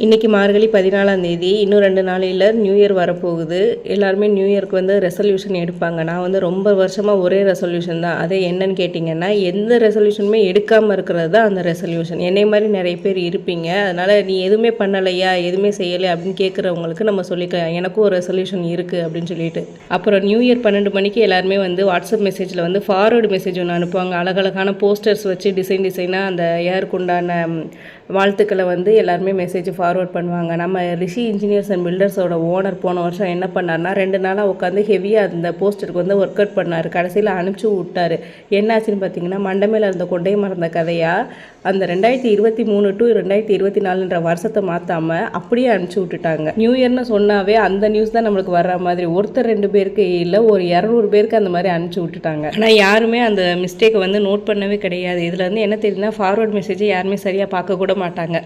இன்றைக்கி மார்கழி 14ஆம் தேதி. இன்னும் 2 நாளையில் நியூ இயர் வரப்போகுது. எல்லாருமே நியூ இயருக்கு வந்து ரெசல்யூஷன் எடுப்பாங்க. நான் வந்து ரொம்ப வருஷமாக ஒரே ரெசல்யூஷன் தான். அதை என்னன்னு கேட்டிங்கன்னா, எந்த ரெசல்யூஷனுமே எடுக்காமல் இருக்கிறது தான் அந்த ரெசல்யூஷன். என்னை மாதிரி நிறைய பேர் இருப்பீங்க. அதனால் நீ எதுவுமே பண்ணலையா, எதுவுமே செய்யலை அப்படின்னு கேட்குறவங்களுக்கு நம்ம சொல்லிக்கலாம், எனக்கும் ஒரு ரெசல்யூஷன் இருக்குது அப்படின்னு சொல்லிட்டு. அப்புறம் நியூ இயர் 12 மணிக்கு எல்லாருமே வந்து வாட்ஸ்அப் மெசேஜில் வந்து ஃபார்வர்டு மெசேஜ் ஒன்று அனுப்புவாங்க. அழகழகான போஸ்டர்ஸ் வச்சு டிசைனாக அந்த இயருக்கு உண்டான வாழ்த்துக்களை வந்து எல்லாருமே மெசேஜ் ஃபார்வர்ட் பண்ணுவாங்க. நம்ம ரிஷி இன்ஜினியர்ஸ் அண்ட் பில்டர்ஸோட ஓனர் போன வருஷம் என்ன பண்ணார்னா, 2 நாளாக உட்காந்து ஹெவியாக அந்த போஸ்டருக்கு வந்து ஒர்க் அவுட் பண்ணார். கடைசியில் அனுப்பிச்சி விட்டார். என்னாச்சுன்னு பார்த்தீங்கன்னா, மண்டமேல இருந்த கொண்டை மறந்த கதையாக அந்த 2023 டு 2024 வருஷத்தை மாற்றாமல் அப்படியே அனுப்பிச்சி விட்டுட்டாங்க. நியூ இயர்னு சொன்னாவே அந்த நியூஸ் தான் நம்மளுக்கு வர்ற மாதிரி. ஒருத்தர் 2 பேருக்கு இல்லை, ஒரு 200 பேருக்கு அந்த மாதிரி அனுப்பிச்சி விட்டுட்டாங்க. ஆனால் யாருமே அந்த மிஸ்டேக்கை வந்து நோட் பண்ணவே கிடையாது. இதில் வந்து என்ன தெரியுதுன்னா, ஃபார்வர்ட் மெசேஜை யாருமே சரியாக பார்க்க கூட மாட்டாங்க.